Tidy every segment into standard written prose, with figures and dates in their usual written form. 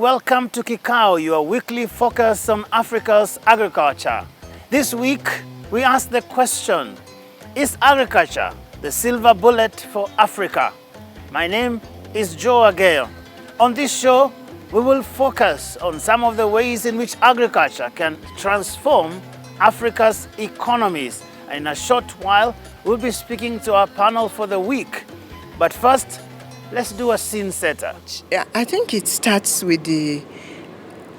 welcome to Kikao, your weekly focus on Africa's agriculture. This week, we ask the question, is agriculture the silver bullet for Africa? My name is Joe Ageo. On this show, we will focus on some of the ways in which agriculture can transform Africa's economies. And in a short while, we'll be speaking to our panel for the week. But first, let's do a scene setter. Yeah, I think it starts with the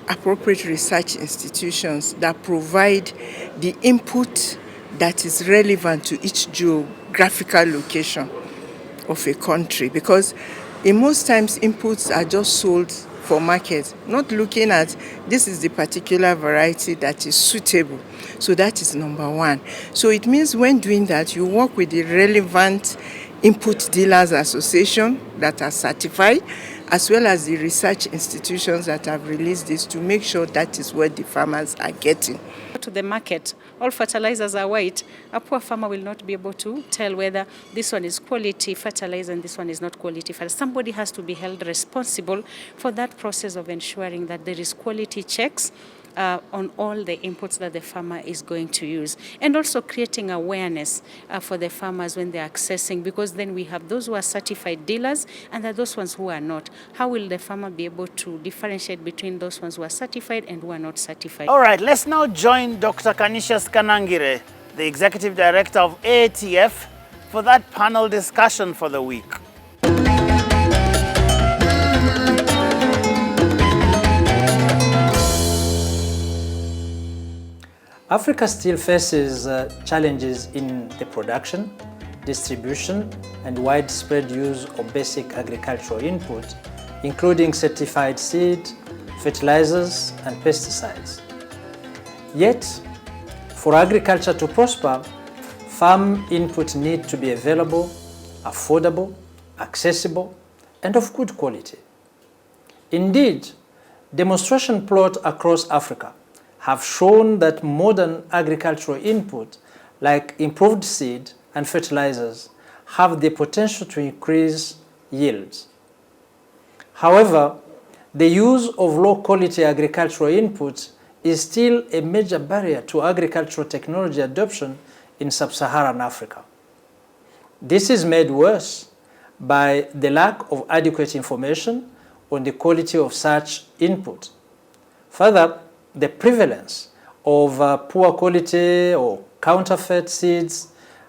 appropriate research institutions that provide the input that is relevant to each geographical location of a country. Because in most times, inputs are just sold for market, not looking at this is the particular variety that is suitable. So that is number one. So it means when doing that, you work with the relevant input dealers association that are certified, as well as the research institutions that have released this to make sure that is what the farmers are getting. To the market, all fertilizers are white. A poor farmer will not be able to tell whether this one is quality fertilizer and this one is not quality fertilizer. Somebody has to be held responsible for that process of ensuring that there is quality checks on all the inputs that the farmer is going to use, and also creating awareness for the farmers when they're accessing, because then we have those who are certified dealers and there are those ones who are not. How will the farmer be able to differentiate between those ones who are certified and who are not certified? All right, let's now join Dr. Canisius Kanangire, the Executive Director of AATF, for that panel discussion for the week. Africa still faces challenges in the production, distribution, and widespread use of basic agricultural input, including certified seed, fertilizers, and pesticides. Yet, for agriculture to prosper, farm inputs need to be available, affordable, accessible, and of good quality. Indeed, demonstration plots across Africa have shown that modern agricultural input, like improved seed and fertilizers, have the potential to increase yields. However, the use of low-quality agricultural inputs is still a major barrier to agricultural technology adoption in sub-Saharan Africa. This is made worse by the lack of adequate information on the quality of such input. Further, the prevalence of poor quality or counterfeit seeds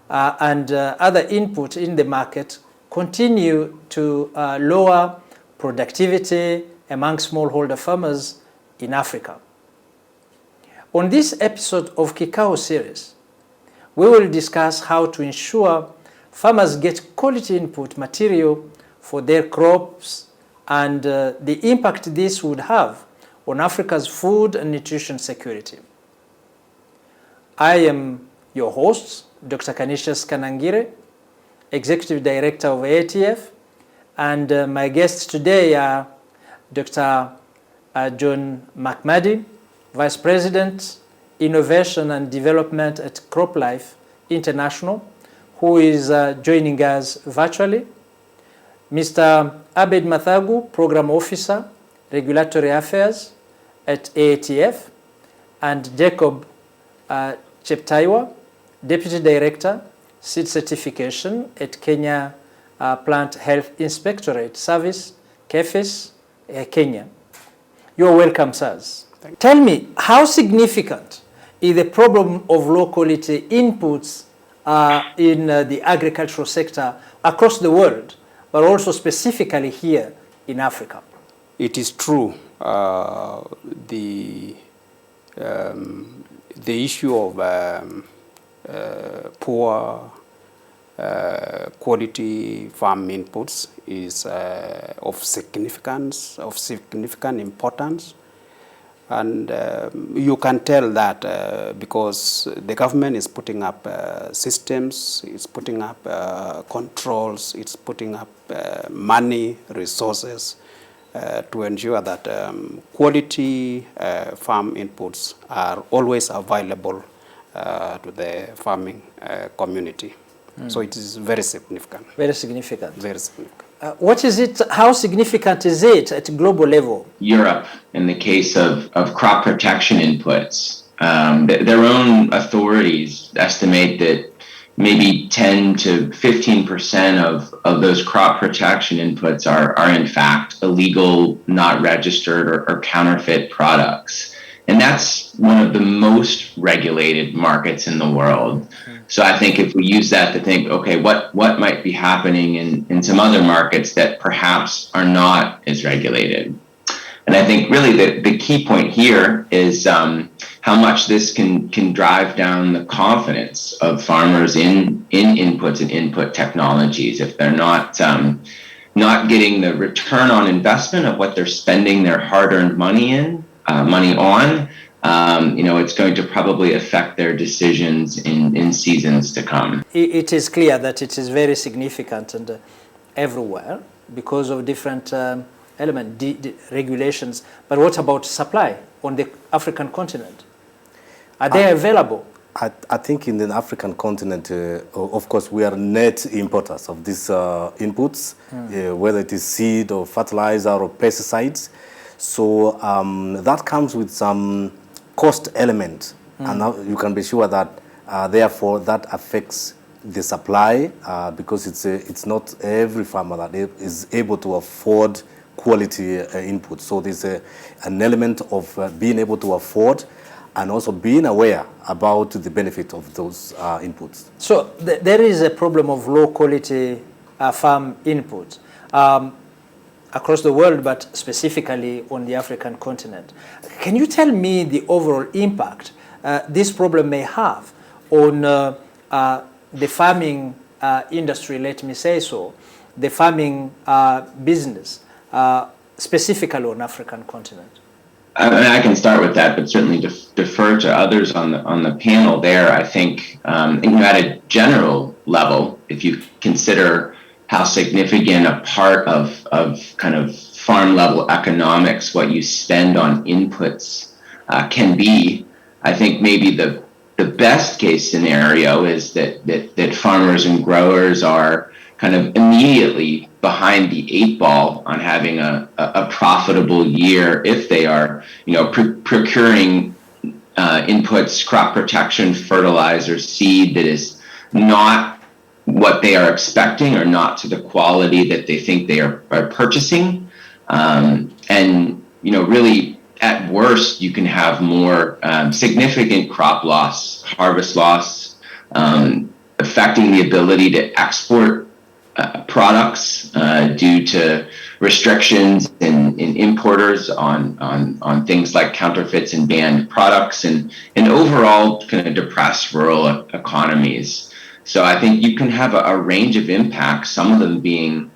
and other input in the market continue to lower productivity among smallholder farmers in Africa. On this episode of Kikao series, we will discuss how to ensure farmers get quality input material for their crops and the impact this would have on Africa's food and nutrition security. I am your host, Dr. Canisius Kanangire, Executive Director of AATF, and my guests today are Dr. John McMurdy, Vice President, Innovation and Development at CropLife International, who is joining us virtually, Mr. Abed Mathagu, Program Officer, Regulatory Affairs at AATF, and Jacob Cheptaiwa, Deputy Director, Seed Certification at Kenya Plant Health Inspectorate Service, KEPHIS, Kenya. You're welcome, sirs. Tell me, how significant is the problem of low-quality inputs in the agricultural sector across the world, but also specifically here in Africa? It is true. The issue of poor quality farm inputs is of significant importance, and you can tell that because the government is putting up systems, it's putting up controls, it's putting up money, resources to ensure that quality farm inputs are always available to the farming community. So it is very significant. Very significant. Very significant. What is it? How significant is it at global level? Europe, in the case of crop protection inputs, their own authorities estimate that maybe 10 to 15% of those crop protection inputs are in fact illegal, not registered, or counterfeit products. And that's one of the most regulated markets in the world. So I think if we use that to think, okay, what might be happening in some other markets that perhaps are not as regulated? And I think really the key point here is how much this can drive down the confidence of farmers in inputs and input technologies. If they're not getting the return on investment of what they're spending their hard-earned money on, it's going to probably affect their decisions in seasons to come. It is clear that it is very significant and everywhere because of different regulations. But what about supply on the African continent? Are they available? I think in the African continent, of course, we are net importers of these inputs, whether it is seed or fertilizer or pesticides. So that comes with some cost element, and now you can be sure that therefore that affects the supply because it's not every farmer that is able to afford quality input. So there's an element of being able to afford and also being aware about the benefit of those inputs. So there is a problem of low quality farm input across the world, but specifically on the African continent. Can you tell me the overall impact this problem may have on the farming industry, let me say so, the farming business, specifically on African continent? I can start with that, but certainly defer to others on the panel there. I think at a general level, if you consider how significant a part of kind of farm level economics, what you spend on inputs can be, I think maybe the best case scenario is that farmers and growers are kind of immediately behind the 8 ball on having a profitable year if they are, procuring inputs, crop protection, fertilizer, seed that is not what they are expecting or not to the quality that they think they are purchasing. Really at worst, you can have more significant crop loss, harvest loss, affecting the ability to export products due to restrictions in importers on things like counterfeits and banned products, and overall kind of depressed rural economies. So I think you can have a range of impacts, some of them being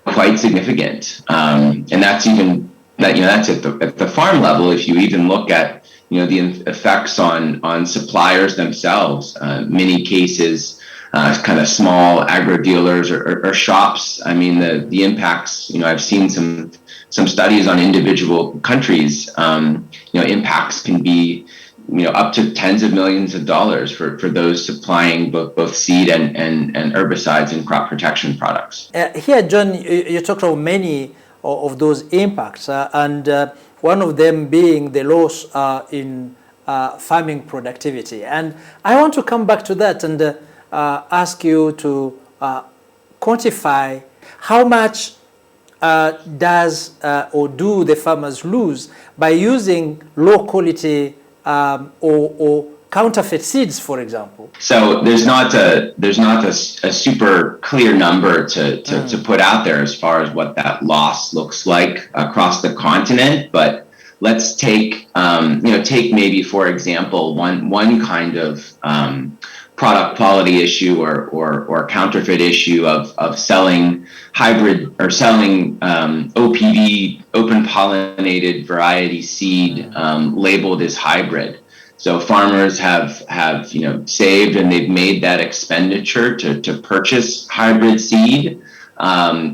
quite significant, and that's at the farm level. If you even look at the effects on suppliers themselves, many cases. Kind of small agro dealers or shops. I mean, the impacts. I've seen some studies on individual countries. Impacts can be up to tens of millions of dollars for those supplying both seed and herbicides and crop protection products. Here, John, you talked about many of those impacts, and one of them being the loss in farming productivity. And I want to come back to that and ask you to quantify how much does or do the farmers lose by using low quality or counterfeit seeds, for example? So there's not a super clear number to put out there as far as what that loss looks like across the continent, but let's take maybe, for example, one kind of product quality issue or counterfeit issue of selling hybrid or selling OPV, open pollinated variety seed labeled as hybrid. So farmers have saved and they've made that expenditure to purchase hybrid seed,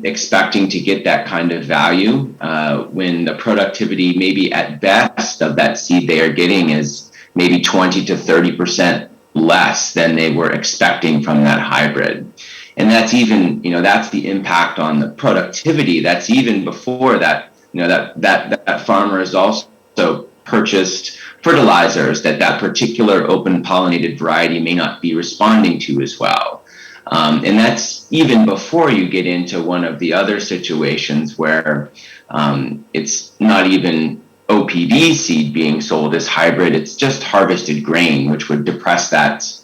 expecting to get that kind of value when the productivity maybe at best of that seed they are getting is maybe 20 to 30% less than they were expecting from that hybrid. And that's even, that's the impact on the productivity. That's even before that, that farmer has also purchased fertilizers that particular open pollinated variety may not be responding to as well. And that's even before you get into one of the other situations where it's not even OPV seed being sold as hybrid, it's just harvested grain, which would depress that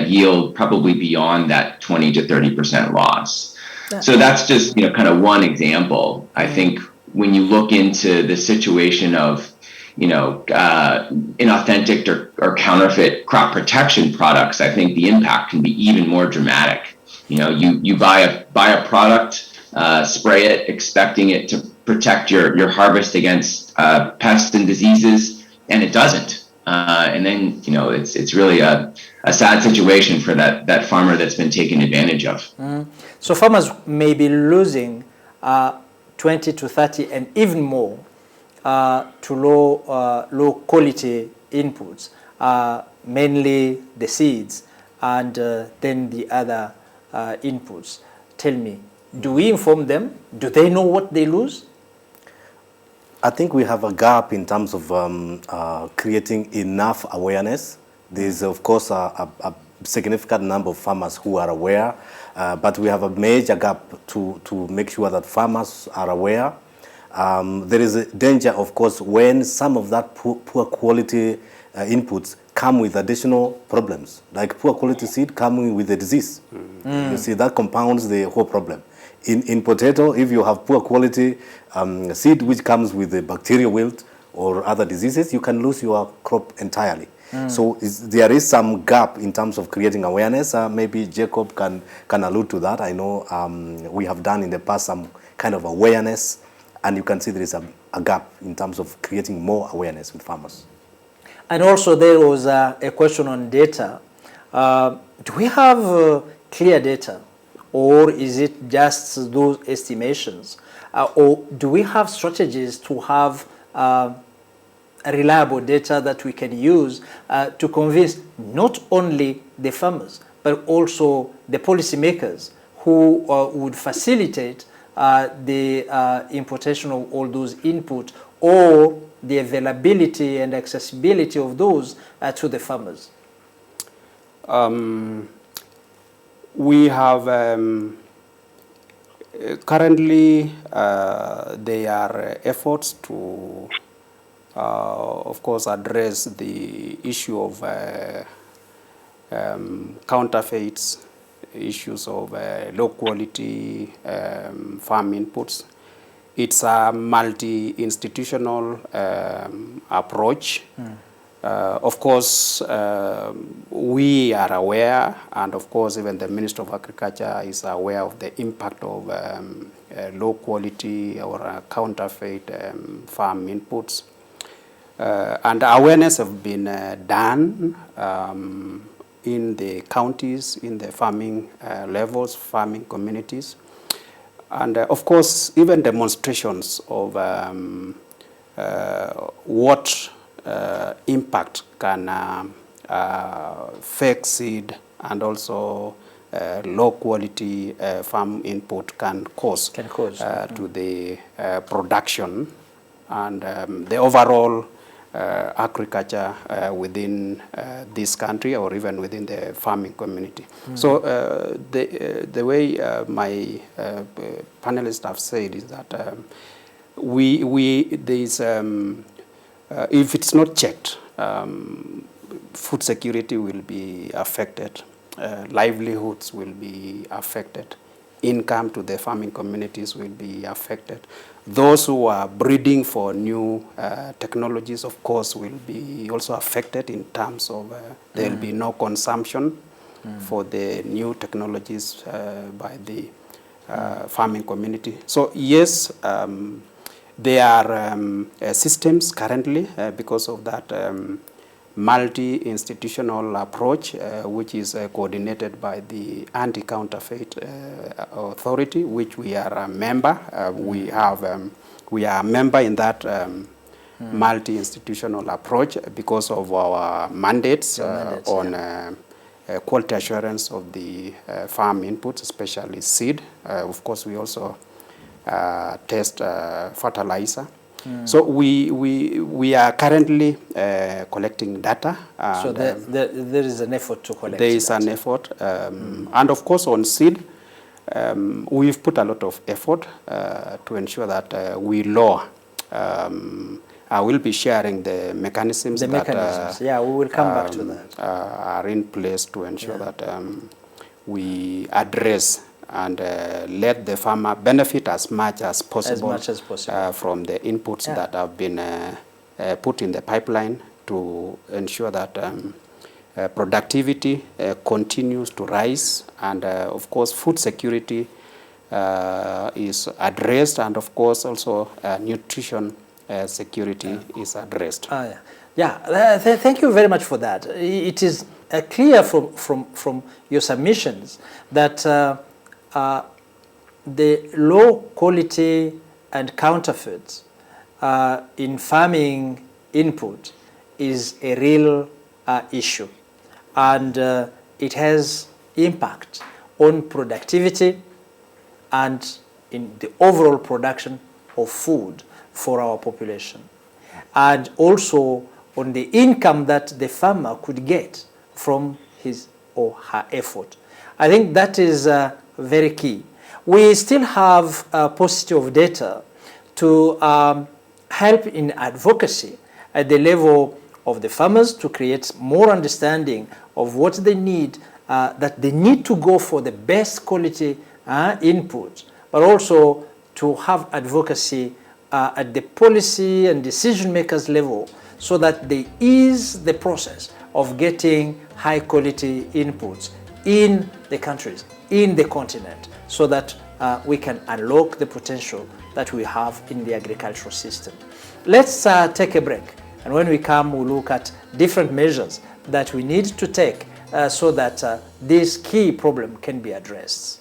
yield probably beyond that 20 to 30% loss. So that's just kind of one example. I think when you look into the situation of inauthentic or counterfeit crop protection products, I think the impact can be even more dramatic. You buy a product, spray it, expecting it to protect your harvest against pests and diseases, and it doesn't. And then it's really a sad situation for that farmer that's been taken advantage of. So farmers may be losing 20 to 30 and even more to low quality inputs, mainly the seeds and then the other inputs. Tell me, do we inform them? Do they know what they lose? I think we have a gap in terms of creating enough awareness. There's, of course, a significant number of farmers who are aware, but we have a major gap to make sure that farmers are aware. There is a danger, of course, when some of that poor quality inputs come with additional problems, like poor quality seed coming with a disease. You see, that compounds the whole problem. In potato, if you have poor quality seed which comes with a bacterial wilt or other diseases, you can lose your crop entirely. So there is some gap in terms of creating awareness. Maybe Jacob can allude to that. I know we have done in the past some kind of awareness, and you can see there is a gap in terms of creating more awareness with farmers. And also there was a question on data. Do we have clear data, or is it just those estimations? Or do we have strategies to have reliable data that we can use to convince not only the farmers, but also the policymakers who would facilitate the importation of all those inputs, or the availability and accessibility of those to the farmers? We have currently there are efforts to, of course, address the issue of counterfeits, issues of low quality farm inputs. It's a multi-institutional approach. Of course, we are aware, and of course even the Minister of Agriculture is aware of the impact of low quality or counterfeit farm inputs. And awareness have been done in the counties, in the farming levels, farming communities. And of course, even demonstrations of what impact can fake seed and also low quality farm input can cause to the production and the overall agriculture within this country or even within the farming community. So the way my panelists have said is that there's if it's not checked, food security will be affected, livelihoods will be affected, income to the farming communities will be affected. Those who are breeding for new technologies, of course, will be also affected in terms of there will be no consumption for the new technologies by the farming community. So yes, there are systems currently because of that multi-institutional approach, which is coordinated by the Anti-Counterfeit Authority, which we are a member. We are a member in that multi-institutional approach because of our mandates on quality assurance of the farm inputs, especially seed. Of course, we also test fertilizer. So we are currently collecting data. So there is an effort to collect. There is an effort. And of course on seed, we've put a lot of effort to ensure that we lower. I will be sharing the mechanisms yeah, we will come back to that. Are in place to ensure that we address and let the farmer benefit as much as possible, from the inputs that have been put in the pipeline to ensure that productivity continues to rise, and of course food security is addressed, and of course also nutrition security is addressed. Thank you very much for that. It is clear from your submissions that the low quality and counterfeits in farming input is a real issue, and it has impact on productivity and in the overall production of food for our population, and also on the income that the farmer could get from his or her effort. I think that is very key. We still have paucity of data to help in advocacy at the level of the farmers to create more understanding of what they need, that they need to go for the best quality input, but also to have advocacy at the policy and decision makers level so that they ease the process of getting high quality inputs in the countries, in the continent, so that we can unlock the potential that we have in the agricultural system. Let's take a break, and when we come, we'll look at different measures that we need to take so that this key problem can be addressed.